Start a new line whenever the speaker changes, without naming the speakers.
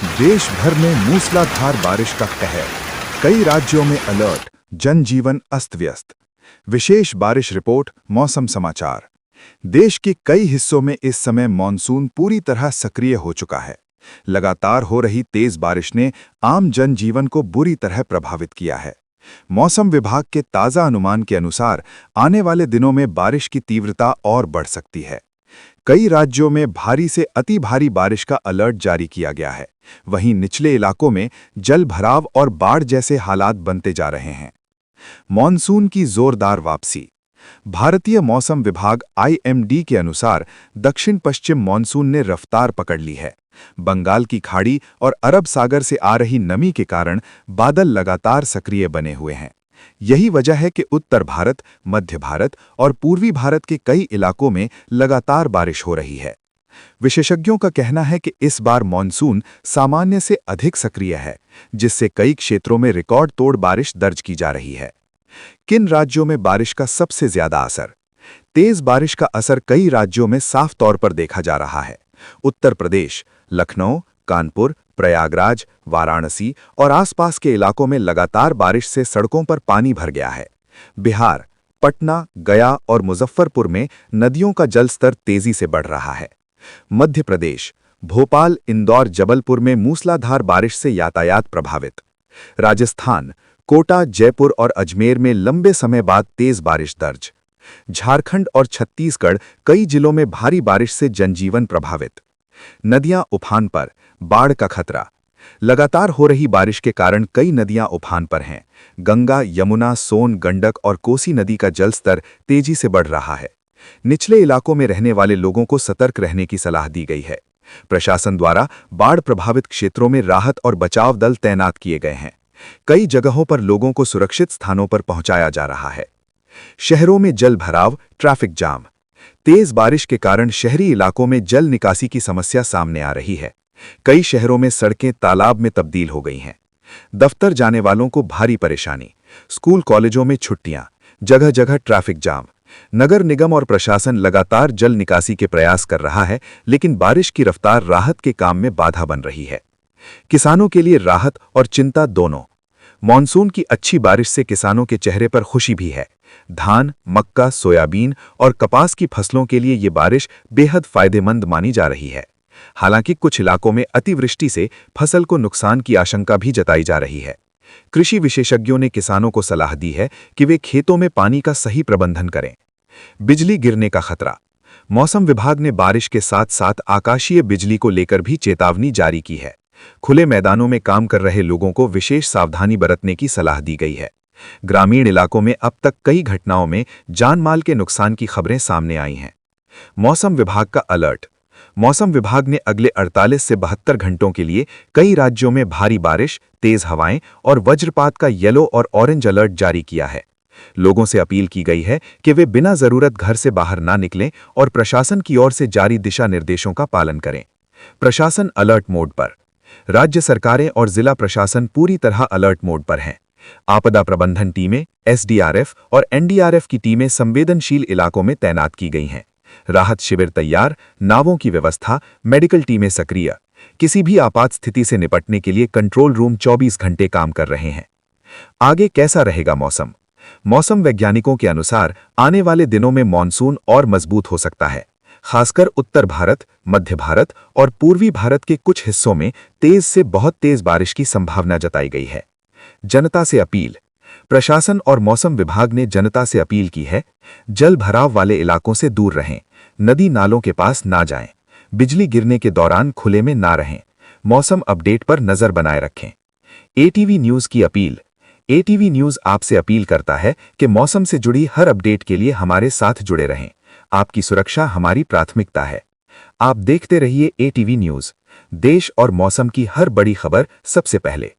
देश भर में मूसलाधार बारिश का कहर। कई राज्यों में अलर्ट, जनजीवन अस्त व्यस्त। विशेष बारिश रिपोर्ट, मौसम समाचार। देश के कई हिस्सों में इस समय मानसून पूरी तरह सक्रिय हो चुका है। लगातार हो रही तेज बारिश ने आम जनजीवन को बुरी तरह प्रभावित किया है। मौसम विभाग के ताज़ा अनुमान के अनुसार आने वाले दिनों में बारिश की तीव्रता और बढ़ सकती है। कई राज्यों में भारी से अति भारी बारिश का अलर्ट जारी किया गया है। वहीं निचले इलाकों में जल भराव और बाढ़ जैसे हालात बनते जा रहे हैं। मॉनसून की जोरदार वापसी। भारतीय मौसम विभाग (IMD) के अनुसार दक्षिण पश्चिम मॉनसून ने रफ्तार पकड़ ली है। बंगाल की खाड़ी और अरब सागर से आ रही नमी के कारण बादल लगातार सक्रिय बने हुए हैं। यही वजह है कि उत्तर भारत, मध्य भारत और पूर्वी भारत के कई इलाकों में लगातार बारिश हो रही है। विशेषज्ञों का कहना है कि इस बार मॉनसून सामान्य से अधिक सक्रिय है, जिससे कई क्षेत्रों में रिकॉर्ड तोड़ बारिश दर्ज की जा रही है। किन राज्यों में बारिश का सबसे ज्यादा असर? तेज बारिश का असर कई राज्यों में साफ तौर पर देखा जा रहा है। उत्तर प्रदेश, लखनऊ, कानपुर, प्रयागराज, वाराणसी और आसपास के इलाकों में लगातार बारिश से सड़कों पर पानी भर गया है। बिहार, पटना, गया और मुजफ्फरपुर में नदियों का जलस्तर तेजी से बढ़ रहा है। मध्य प्रदेश, भोपाल, इंदौर, जबलपुर में मूसलाधार बारिश से यातायात प्रभावित। राजस्थान, कोटा, जयपुर और अजमेर में लंबे समय बाद तेज बारिश दर्ज। झारखंड और छत्तीसगढ़ कई जिलों में भारी बारिश से जनजीवन प्रभावित। नदियां उफान पर, बाढ़ का खतरा। लगातार हो रही बारिश के कारण कई नदियां उफान पर हैं। गंगा, यमुना, सोन, गंडक और कोसी नदी का जलस्तर तेजी से बढ़ रहा है। निचले इलाकों में रहने वाले लोगों को सतर्क रहने की सलाह दी गई है। प्रशासन द्वारा बाढ़ प्रभावित क्षेत्रों में राहत और बचाव दल तैनात किए गए हैं। कई जगहों पर लोगों को सुरक्षित स्थानों पर पहुंचाया जा रहा है। शहरों में जल भराव, ट्रैफिक जाम। तेज बारिश के कारण शहरी इलाकों में जल निकासी की समस्या सामने आ रही है। कई शहरों में सड़कें तालाब में तब्दील हो गई हैं। दफ्तर जाने वालों को भारी परेशानी। स्कूल कॉलेजों में छुट्टियां, जगह जगह ट्रैफिक जाम। नगर निगम और प्रशासन लगातार जल निकासी के प्रयास कर रहा है, लेकिन बारिश की रफ्तार राहत के काम में बाधा बन रही है। किसानों के लिए राहत और चिंता दोनों। मॉनसून की अच्छी बारिश से किसानों के चेहरे पर खुशी भी है। धान, मक्का, सोयाबीन और कपास की फसलों के लिए ये बारिश बेहद फायदेमंद मानी जा रही है। हालांकि कुछ इलाकों में अतिवृष्टि से फसल को नुकसान की आशंका भी जताई जा रही है। कृषि विशेषज्ञों ने किसानों को सलाह दी है कि वे खेतों में पानी का सही प्रबंधन करें। बिजली गिरने का खतरा। मौसम विभाग ने बारिश के साथ साथ आकाशीय बिजली को लेकर भी चेतावनी जारी की है। खुले मैदानों में काम कर रहे लोगों को विशेष सावधानी बरतने की सलाह दी गई है। ग्रामीण इलाकों में अब तक कई घटनाओं में जान-माल के नुकसान की खबरें सामने आई हैं। मौसम विभाग का अलर्ट। मौसम विभाग ने अगले 48 से 72 घंटों के लिए कई राज्यों में भारी बारिश, तेज हवाएं और वज्रपात का येलो और ऑरेंज अलर्ट जारी किया है। लोगों से अपील की गई है कि वे बिना जरूरत घर से बाहर ना निकलें और प्रशासन की ओर से जारी दिशा निर्देशों का पालन करें। प्रशासन अलर्ट मोड पर। राज्य सरकारें और जिला प्रशासन पूरी तरह अलर्ट मोड पर हैं। आपदा प्रबंधन टीमें, SDRF और NDRF की टीमें संवेदनशील इलाकों में तैनात की गई हैं। राहत शिविर तैयार, नावों की व्यवस्था, मेडिकल टीमें सक्रिय। किसी भी आपात स्थिति से निपटने के लिए कंट्रोल रूम 24 घंटे काम कर रहे हैं। आगे कैसा रहेगा मौसम? मौसम वैज्ञानिकों के अनुसार आने वाले दिनों में मॉनसून और मजबूत हो सकता है। खासकर उत्तर भारत, मध्य भारत और पूर्वी भारत के कुछ हिस्सों में तेज से बहुत तेज बारिश की संभावना जताई गई है। जनता से अपील। प्रशासन और मौसम विभाग ने जनता से अपील की है, जल भराव वाले इलाकों से दूर रहें, नदी नालों के पास ना जाएं, बिजली गिरने के दौरान खुले में ना रहें, मौसम अपडेट पर नजर बनाए रखें। ATV न्यूज की अपील। ATV न्यूज आपसे अपील करता है कि मौसम से जुड़ी हर अपडेट के लिए हमारे साथ जुड़े रहें। आपकी सुरक्षा हमारी प्राथमिकता है। आप देखते रहिए ATV न्यूज। देश और मौसम की हर बड़ी खबर सबसे पहले।